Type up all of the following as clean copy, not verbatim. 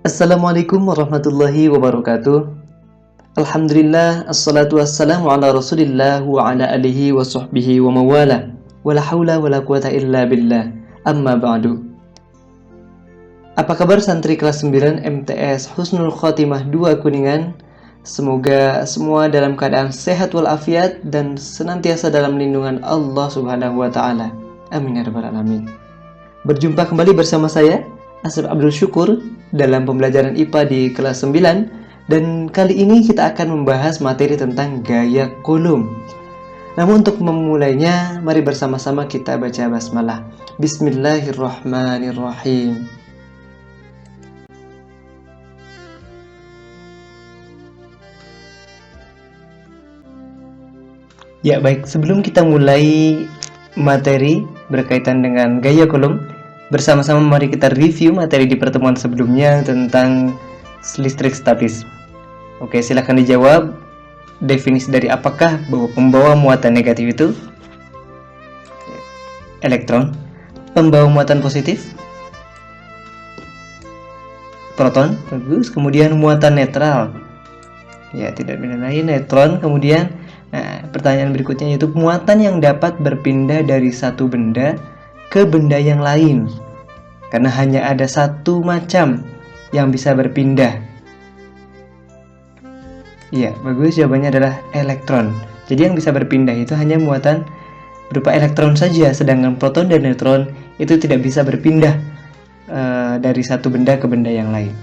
Assalamualaikum warahmatullahi wabarakatuh. Alhamdulillah, assalatu wassalamu ala rasulillah wa ala alihi wa sahbihi wa mawala. Wala hawla wala quwata illa billah. Amma ba'du. Apa kabar santri kelas 9 MTS Husnul Khotimah 2 Kuningan? Semoga semua dalam keadaan sehat walafiat dan senantiasa dalam lindungan Allah Subhanahu wa taala. Amin ya rabbal alamin. Berjumpa kembali bersama saya Asep Abdul Syukur dalam pembelajaran IPA di kelas 9, dan kali ini kita akan membahas materi tentang gaya kolom. Namun untuk memulainya, mari bersama-sama kita baca basmalah. Bismillahirrahmanirrahim. Ya baik, sebelum kita mulai materi berkaitan dengan gaya kolom, bersama-sama mari kita review materi di pertemuan sebelumnya tentang listrik statis. Oke, silakan dijawab. Definisi dari apakah bahwa pembawa muatan negatif itu elektron, pembawa muatan positif proton, bagus. Kemudian muatan netral, ya tidak beda lain neutron. Kemudian pertanyaan berikutnya yaitu muatan yang dapat berpindah dari satu benda ke benda yang lain, karena hanya ada satu macam yang bisa berpindah. Iya, bagus, jawabannya adalah elektron. Jadi yang bisa berpindah itu hanya muatan berupa elektron saja, sedangkan proton dan neutron itu tidak bisa berpindah dari satu benda ke benda yang lain.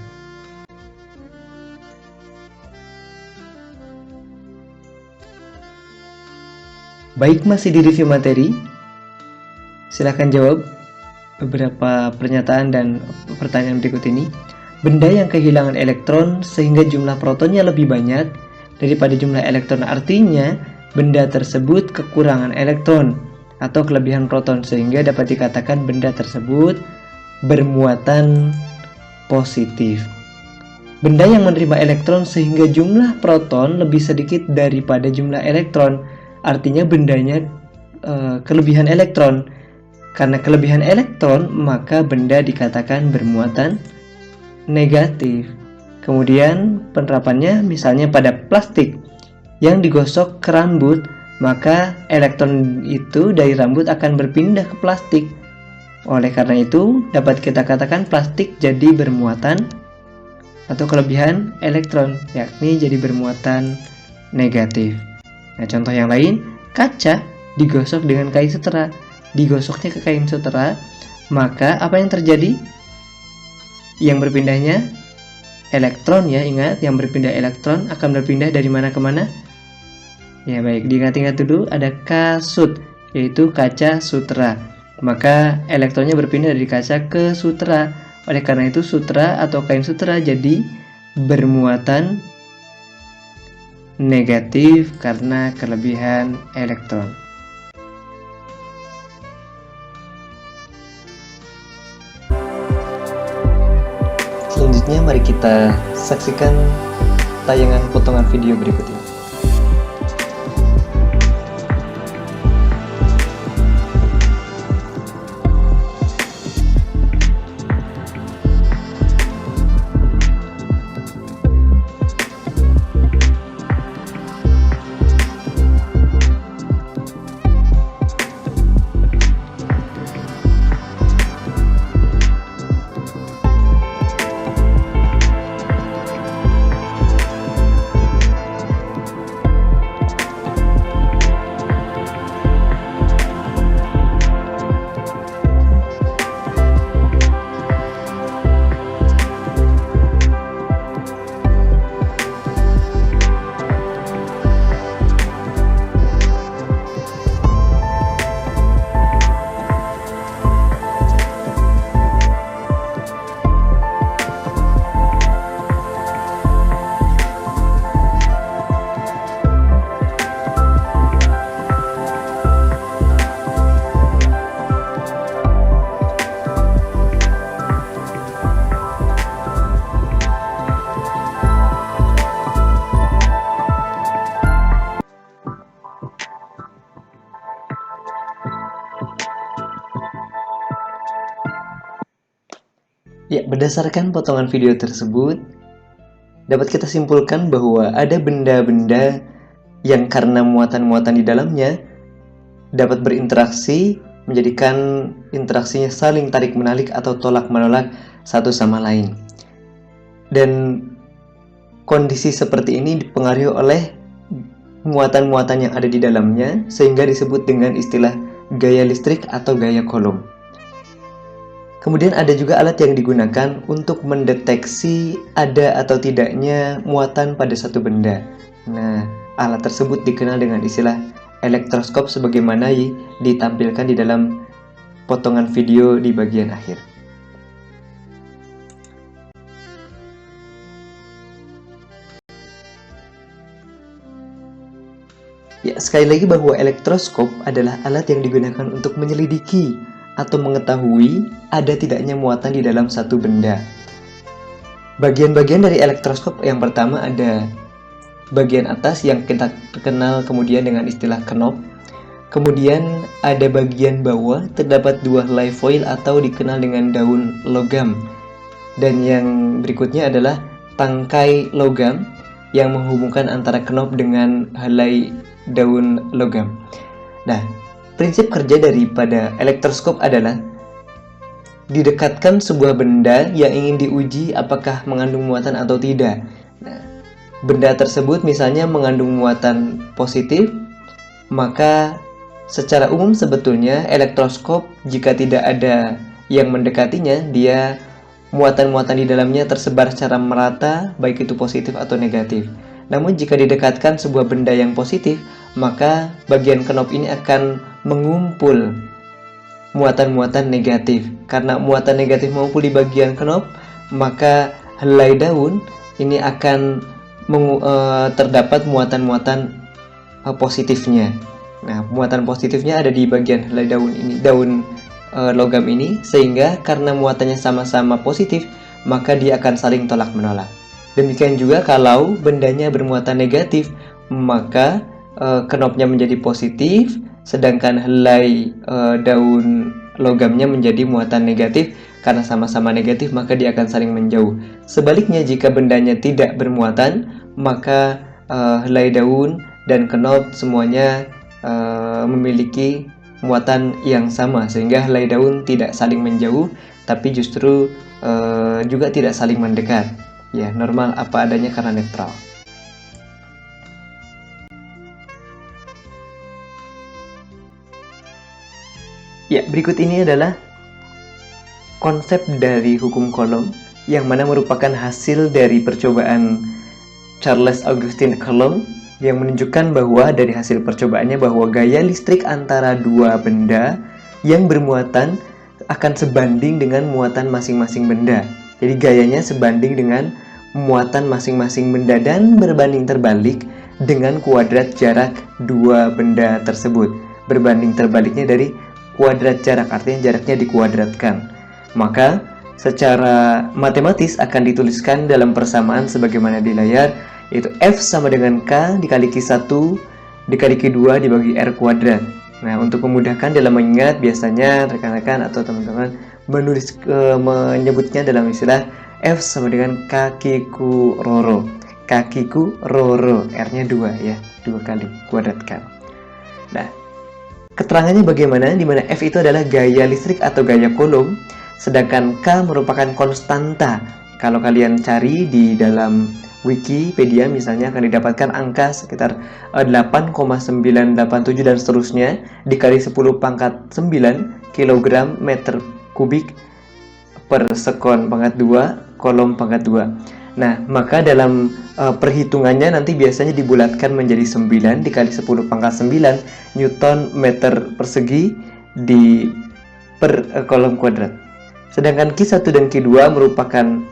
Baik, masih di review materi. Silakan jawab beberapa pernyataan dan pertanyaan berikut ini. Benda yang kehilangan elektron sehingga jumlah protonnya lebih banyak daripada jumlah elektron, artinya benda tersebut kekurangan elektron atau kelebihan proton, sehingga dapat dikatakan benda tersebut bermuatan positif. Benda yang menerima elektron sehingga jumlah proton lebih sedikit daripada jumlah elektron, artinya bendanya kelebihan elektron. Karena kelebihan elektron, maka benda dikatakan bermuatan negatif. Kemudian penerapannya misalnya pada plastik yang digosok ke rambut, maka elektron itu dari rambut akan berpindah ke plastik. Oleh karena itu, dapat kita katakan plastik jadi bermuatan atau kelebihan elektron, yakni jadi bermuatan negatif. Nah, contoh yang lain, kaca digosok dengan kain setera. Digosoknya ke kain sutera, maka apa yang terjadi? Yang berpindahnya elektron, ya ingat, yang berpindah elektron akan berpindah dari mana ke mana? Ya baik, diingat-ingat dulu, ada kasut, yaitu kaca sutera. Maka elektronnya berpindah dari kaca ke sutera. Oleh karena itu sutera atau kain sutera jadi bermuatan negatif karena kelebihan elektron. Selanjutnya mari kita saksikan tayangan potongan video berikut ini. Ya, berdasarkan potongan video tersebut, dapat kita simpulkan bahwa ada benda-benda yang karena muatan-muatan di dalamnya dapat berinteraksi, menjadikan interaksinya saling tarik-menarik atau tolak-menolak satu sama lain. Dan kondisi seperti ini dipengaruhi oleh muatan-muatan yang ada di dalamnya, sehingga disebut dengan istilah gaya listrik atau gaya Coulomb. Kemudian ada juga alat yang digunakan untuk mendeteksi ada atau tidaknya muatan pada satu benda. Nah, alat tersebut dikenal dengan istilah elektroskop sebagaimana ditampilkan di dalam potongan video di bagian akhir. Ya, sekali lagi bahwa elektroskop adalah alat yang digunakan untuk menyelidiki atau mengetahui ada tidaknya muatan di dalam satu benda. Bagian-bagian dari elektroskop yang pertama ada bagian atas yang kita kenal kemudian dengan istilah knob. Kemudian ada bagian bawah, terdapat dua helai foil atau dikenal dengan daun logam. Dan yang berikutnya adalah tangkai logam yang menghubungkan antara knob dengan helai daun logam. Nah, prinsip kerja daripada elektroskop adalah didekatkan sebuah benda yang ingin diuji apakah mengandung muatan atau tidak. Nah, benda tersebut misalnya mengandung muatan positif, maka secara umum sebetulnya elektroskop jika tidak ada yang mendekatinya, dia muatan-muatan di dalamnya tersebar secara merata, baik itu positif atau negatif. Namun jika didekatkan sebuah benda yang positif, maka bagian knob ini akan mengumpul muatan-muatan negatif. Karena muatan negatif mengumpul di bagian knob, maka helai daun ini akan terdapat muatan-muatan positifnya. Nah, muatan positifnya ada di bagian helai daun ini, daun logam ini, sehingga karena muatannya sama-sama positif, maka dia akan saling tolak-menolak. Demikian juga kalau bendanya bermuatan negatif, maka knobnya menjadi positif, sedangkan helai daun logamnya menjadi muatan negatif. Karena sama-sama negatif, maka dia akan saling menjauh. Sebaliknya, jika bendanya tidak bermuatan, maka helai daun dan knob semuanya memiliki muatan yang sama, sehingga helai daun tidak saling menjauh, tapi justru juga tidak saling mendekat. Ya, normal apa adanya karena netral. Ya, berikut ini adalah konsep dari hukum Coulomb yang mana merupakan hasil dari percobaan Charles Augustin Coulomb yang menunjukkan bahwa dari hasil percobaannya bahwa gaya listrik antara dua benda yang bermuatan akan sebanding dengan muatan masing-masing benda. Jadi gayanya sebanding dengan muatan masing-masing benda dan berbanding terbalik dengan kuadrat jarak dua benda tersebut. Berbanding terbaliknya dari kuadrat jarak, artinya jaraknya dikuadratkan. Maka secara matematis akan dituliskan dalam persamaan sebagaimana di layar, yaitu F sama dengan K dikali Q1 dikali Q2 dibagi R kuadrat. Nah, untuk memudahkan dalam mengingat, biasanya rekan-rekan atau teman-teman menyebutnya dalam istilah F sama dengan kakiku roro. Kakiku roro, R-nya 2 ya, 2 kali kuadratkan. Nah, keterangannya bagaimana? Dimana F itu adalah gaya listrik atau gaya Coulomb, sedangkan K merupakan konstanta. Kalau kalian cari di dalam Wikipedia misalnya akan didapatkan angka sekitar 8,987 dan seterusnya dikali 10 pangkat 9 kg meter kubik per sekon pangkat 2 Coulomb pangkat 2. Nah, maka dalam perhitungannya nanti biasanya dibulatkan menjadi 9 dikali 10 pangkat 9 Newton meter persegi di per Coulomb kuadrat. Sedangkan Q1 dan Q2 merupakan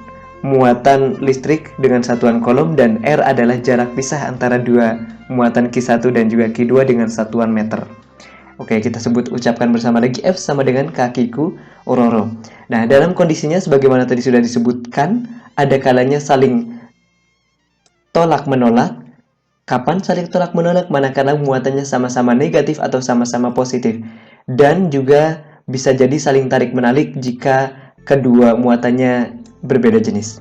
muatan listrik dengan satuan Coulomb dan R adalah jarak pisah antara dua muatan Q1 dan juga Q2 dengan satuan meter. Oke, kita ucapkan bersama lagi F sama dengan kakiku roro. Nah, dalam kondisinya sebagaimana tadi sudah disebutkan, ada kalanya saling tolak-menolak. Kapan saling tolak-menolak? Manakala muatannya sama-sama negatif atau sama-sama positif. Dan juga bisa jadi saling tarik-menarik jika kedua muatannya berbeda jenis.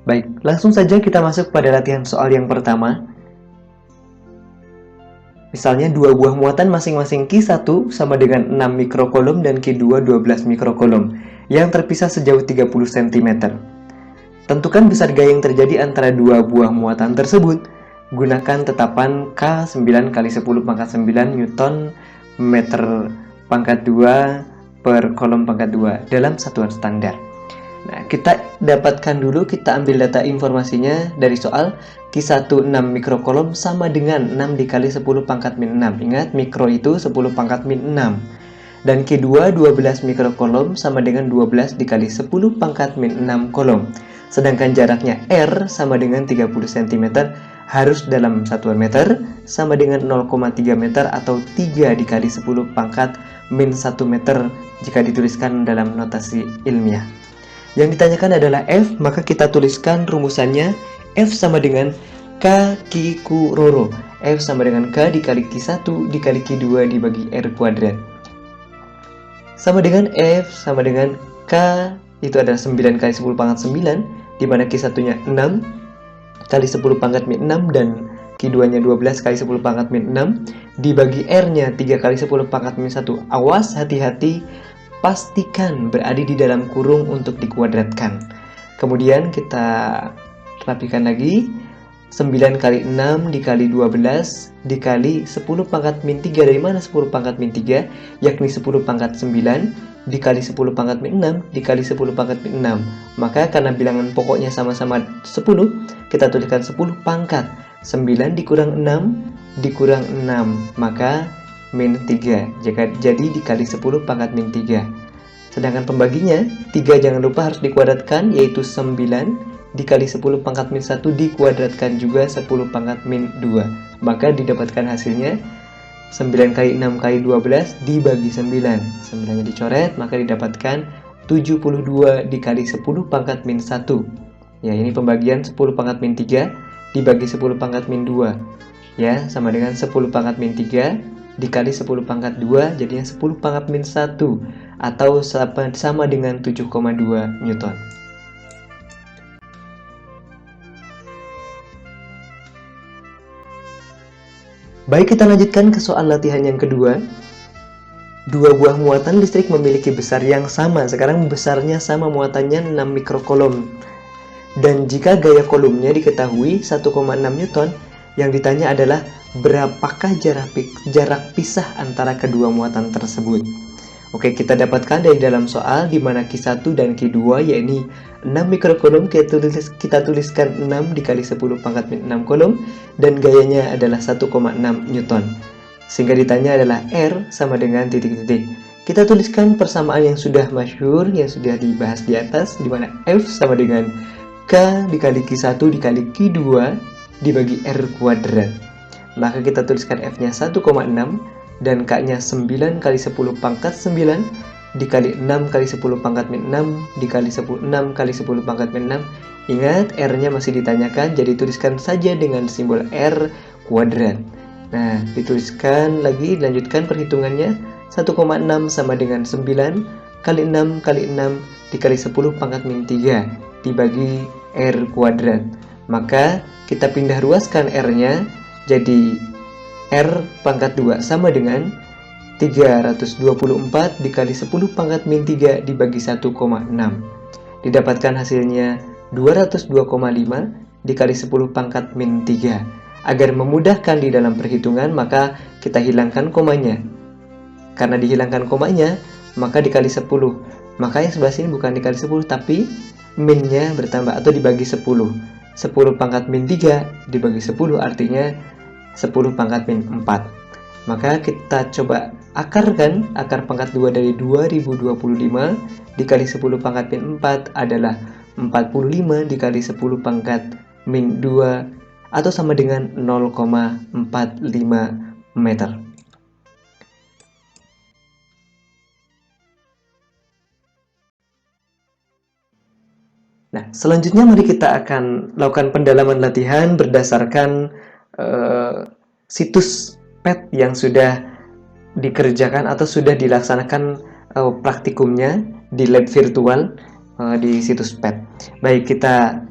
Baik, langsung saja kita masuk pada latihan soal yang pertama. Misalnya dua buah muatan masing-masing Q1 sama dengan 6 mikrokolom dan Q2 12 mikrokolom yang terpisah sejauh 30 cm. Tentukan besar gaya yang terjadi antara dua buah muatan tersebut. Gunakan tetapan K 9 kali 10 pangkat 9 Newton meter pangkat 2 per kolom pangkat 2 dalam satuan standar. Nah, kita dapatkan dulu, kita ambil data informasinya dari soal. Q1 6 mikrokolom sama dengan 6 dikali 10 pangkat min 6. Ingat, mikro itu 10 pangkat min 6. Dan Q2 12 mikrokolom sama dengan 12 dikali 10 pangkat min 6 kolom. Sedangkan jaraknya R sama dengan 30 cm harus dalam satuan meter sama dengan 0,3 meter atau 3 dikali 10 pangkat min 1 meter jika dituliskan dalam notasi ilmiah. Yang ditanyakan adalah F, maka kita tuliskan rumusannya. F sama dengan K Q Q Rho. F sama dengan K dikali Q1 dikali Q2 dibagi R kuadrat. Sama dengan F sama dengan K, itu adalah 9 kali 10 pangkat 9, di mana Q1-nya 6 kali 10 pangkat min 6 dan Q2-nya 12 kali 10 pangkat min 6, dibagi R-nya 3 kali 10 pangkat min 1. Awas, hati-hati, pastikan berada di dalam kurung untuk dikuadratkan. Kemudian kita rapikan lagi. 9 kali 6 dikali 12 dikali 10 pangkat min 3. Dari mana 10 pangkat min 3? Yakni 10 pangkat 9 dikali 10 pangkat min 6 dikali 10 pangkat min 6. Maka karena bilangan pokoknya sama-sama 10, kita tuliskan 10 pangkat 9 dikurang 6 dikurang 6, maka min 3. Jadi dikali 10 pangkat min 3. Sedangkan pembaginya 3 jangan lupa harus dikuadratkan, yaitu 9 dikali 10 pangkat min 1 dikuadratkan juga 10 pangkat min 2. Maka didapatkan hasilnya 9 kali 6 kali 12 dibagi 9. 9-nya dicoret, maka didapatkan 72 dikali 10 pangkat min 1. Ya, ini pembagian 10 pangkat min 3 dibagi 10 pangkat min 2. Ya, sama dengan 10 pangkat min 3 dikali 10 pangkat 2, jadinya 10 pangkat min 1 atau sama dengan 7,2 Newton. Baik, kita lanjutkan ke soal latihan yang kedua. Dua buah muatan listrik memiliki besar yang sama. Sekarang besarnya sama, muatannya 6 mikrokolom. Dan jika gaya kolomnya diketahui 1,6 Newton, yang ditanya adalah berapakah jarak pisah antara kedua muatan tersebut. Oke, kita dapatkan dari dalam soal di mana Q1 dan Q2 yakni 6 mikrokolom, kita tuliskan 6 dikali 10 pangkat min 6 kolom dan gayanya adalah 1,6 Newton. Sehingga ditanya adalah R sama dengan titik-titik. Kita tuliskan persamaan yang sudah masyhur, yang sudah dibahas di atas, di mana F sama dengan K dikali Q1 dikali Q2 dibagi R kuadrat. Maka kita tuliskan F-nya 1,6 dan K-nya 9 kali 10 pangkat 9 dikali 6 kali 10 pangkat min 6 dikali 6 kali 10 pangkat min 6. Ingat, R-nya masih ditanyakan, jadi tuliskan saja dengan simbol R kuadrat. Nah, dituliskan lagi, dilanjutkan perhitungannya. 1,6 sama dengan 9 kali 6 kali 6 dikali 10 pangkat min 3 dibagi R kuadrat. Maka kita pindah ruaskan R-nya, jadi R pangkat 2 sama dengan 324 dikali 10 pangkat min 3 dibagi 1,6. Didapatkan hasilnya 202,5 dikali 10 pangkat min 3. Agar memudahkan di dalam perhitungan, maka kita hilangkan komanya. Karena dihilangkan komanya, maka dikali 10. Maka yang sebelah sini bukan dikali 10, tapi minnya bertambah atau dibagi 10. 10 pangkat min 3 dibagi 10 artinya 10 pangkat min 4. Maka kita coba akarkan. Akar pangkat 2 dari 2025 dikali 10 pangkat min 4 adalah 45 dikali 10 pangkat min 2 atau sama dengan 0,45 meter. Nah, selanjutnya mari kita akan lakukan pendalaman latihan berdasarkan situs PET yang sudah dikerjakan atau sudah dilaksanakan praktikumnya di lab virtual di situs PET. Baik, kita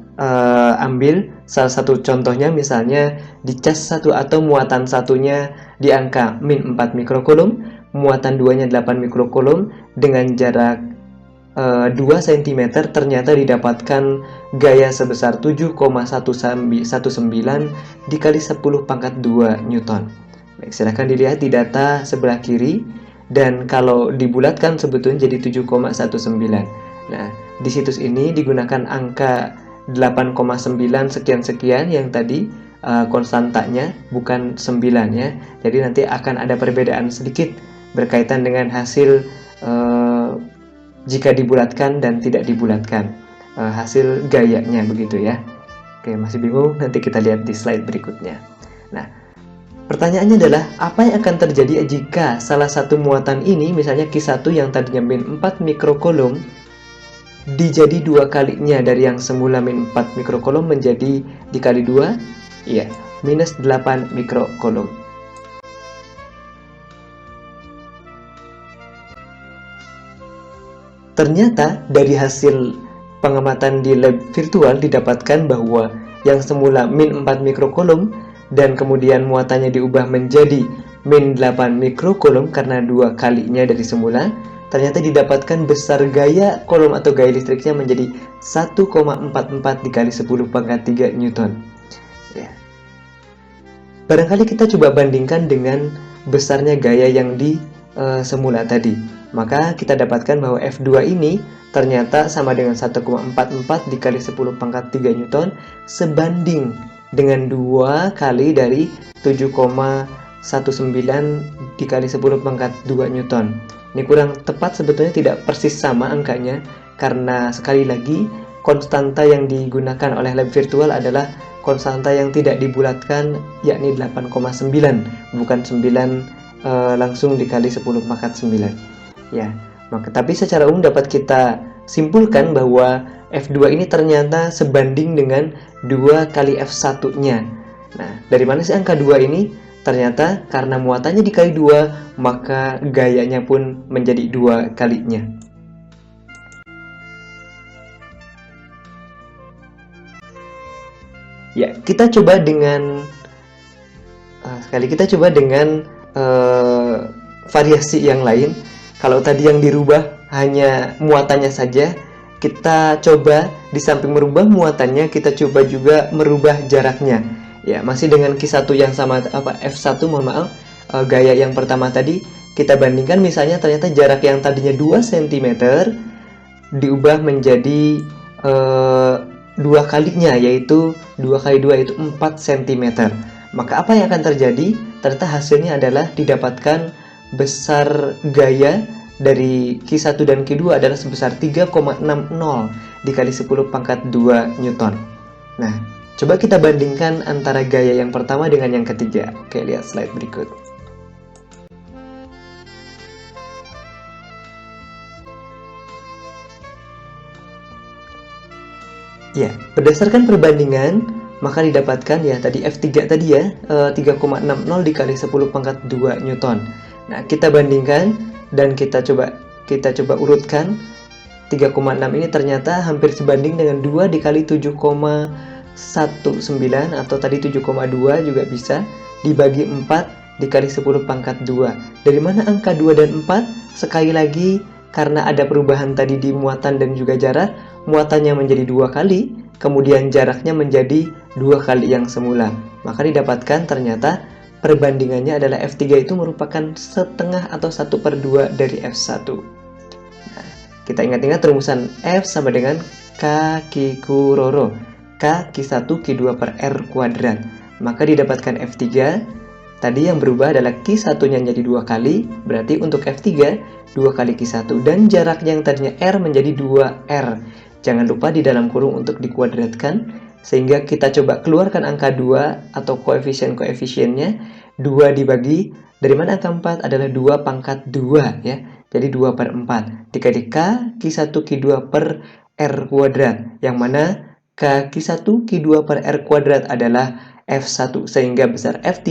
ambil salah satu contohnya, misalnya di cas 1 atau muatan satunya di angka min 4 mikrokulum, muatan 2-nya 8 mikrokulum dengan jarak 2 cm, ternyata didapatkan gaya sebesar 7,119 dikali 10 pangkat 2 Newton. Baik, silahkan dilihat di data sebelah kiri, dan kalau dibulatkan sebetulnya jadi 7,19. Nah, di situs ini digunakan angka 8,9 sekian-sekian yang tadi konstantanya, bukan 9 ya. Jadi nanti akan ada perbedaan sedikit berkaitan dengan hasil jika dibulatkan dan tidak dibulatkan, hasil gayanya begitu ya. Oke, masih bingung? Nanti kita lihat di slide berikutnya. Nah, pertanyaannya adalah apa yang akan terjadi jika salah satu muatan ini, misalnya Q1 yang tadinya min 4 mikrokulum, dijadi 2 kalinya dari yang semula min 4 mikrokulum menjadi dikali 2, iya, minus 8 mikrokulum. Ternyata dari hasil pengamatan di lab virtual didapatkan bahwa yang semula min 4 mikrokulum dan kemudian muatannya diubah menjadi min 8 mikrokulum karena 2 kalinya dari semula, ternyata didapatkan besar gaya kolom atau gaya listriknya menjadi 1,44 dikali 10 pangkat 3 Newton. Ya. Barangkali kita coba bandingkan dengan besarnya gaya yang di semula tadi. Maka kita dapatkan bahwa F2 ini ternyata sama dengan 1,44 dikali 10 pangkat 3 Newton sebanding dengan 2 kali dari 7,19 dikali 10 pangkat 2 Newton. Ini kurang tepat sebetulnya, tidak persis sama angkanya, karena sekali lagi konstanta yang digunakan oleh lab virtual adalah konstanta yang tidak dibulatkan, yakni 8,9, bukan 9 langsung dikali 10 pangkat 9. Ya, maka tapi secara umum dapat kita simpulkan bahwa F2 ini ternyata sebanding dengan 2 kali F1-nya. Nah, dari mana sih angka 2 ini? Ternyata karena muatannya dikali 2, maka gayanya pun menjadi 2 kalinya. Ya, kita coba dengan variasi yang lain. Kalau tadi yang dirubah hanya muatannya saja, kita coba di samping merubah muatannya, kita coba juga merubah jaraknya. Ya, masih dengan Q1 yang sama, F1, mohon maaf, gaya yang pertama tadi, kita bandingkan misalnya ternyata jarak yang tadinya 2 cm diubah menjadi 2 kalinya, yaitu 2 kali 2 yaitu 4 cm. Maka apa yang akan terjadi? Ternyata hasilnya adalah didapatkan besar gaya dari Q1 dan Q2 adalah sebesar 3,60 dikali 10 pangkat 2 Newton. Nah, coba kita bandingkan antara gaya yang pertama dengan yang ketiga. Oke, lihat slide berikut. Ya, berdasarkan perbandingan, maka didapatkan ya tadi F3 tadi ya 3,60 dikali 10 pangkat 2 Newton. Nah, kita bandingkan dan kita coba urutkan. 3,6 ini ternyata hampir sebanding dengan 2 dikali 7,19 atau tadi 7,2 juga bisa, dibagi 4 dikali 10 pangkat 2. Dari mana angka 2 dan 4? Sekali lagi, karena ada perubahan tadi di muatan dan juga jarak, muatannya menjadi 2 kali, kemudian jaraknya menjadi 2 kali yang semula. Maka didapatkan ternyata perbandingannya adalah F3 itu merupakan setengah atau 1/2 dari F1. Nah, kita ingat-ingat rumusan F sama dengan K Q Rho. K Q1 Q2 per R kuadrat. Maka didapatkan F3. Tadi yang berubah adalah Q1-nya jadi 2 kali. Berarti untuk F3, 2 kali Q1. Dan jaraknya yang tadinya R menjadi 2R. Jangan lupa di dalam kurung untuk dikuadratkan. Sehingga kita coba keluarkan angka 2 atau koefisien-koefisiennya. 2 dibagi, dari mana angka 4 adalah 2 pangkat 2 ya. Jadi 2/4 dikali K Q1 Q2 per R kuadrat. Yang mana K Q1 Q2 per R kuadrat adalah F1. Sehingga besar F3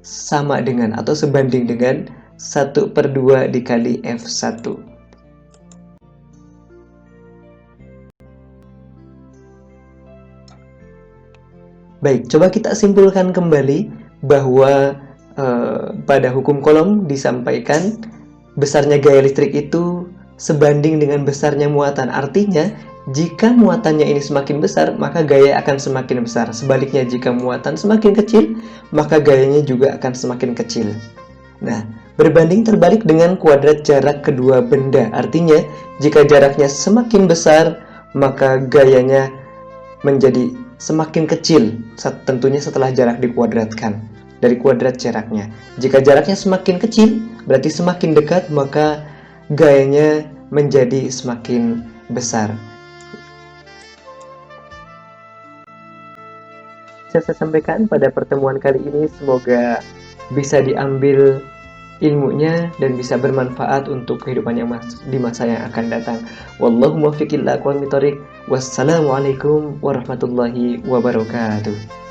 sama dengan atau sebanding dengan 1/2 dikali F1. Baik, coba kita simpulkan kembali bahwa pada hukum Coulomb disampaikan besarnya gaya listrik itu sebanding dengan besarnya muatan. Artinya, jika muatannya ini semakin besar, maka gaya akan semakin besar. Sebaliknya, jika muatan semakin kecil, maka gayanya juga akan semakin kecil. Nah, berbanding terbalik dengan kuadrat jarak kedua benda. Artinya, jika jaraknya semakin besar, maka gayanya menjadi semakin kecil, tentunya setelah jarak dikuadratkan dari kuadrat jaraknya. Jika jaraknya semakin kecil, berarti semakin dekat, maka gayanya menjadi semakin besar. Saya sampaikan pada pertemuan kali ini, semoga bisa diambil ilmunya dan bisa bermanfaat untuk kehidupan yang di masa yang akan datang. Wallahu muwaffiq ila aqwamit thoriq. Wassalamualaikum warahmatullahi wabarakatuh.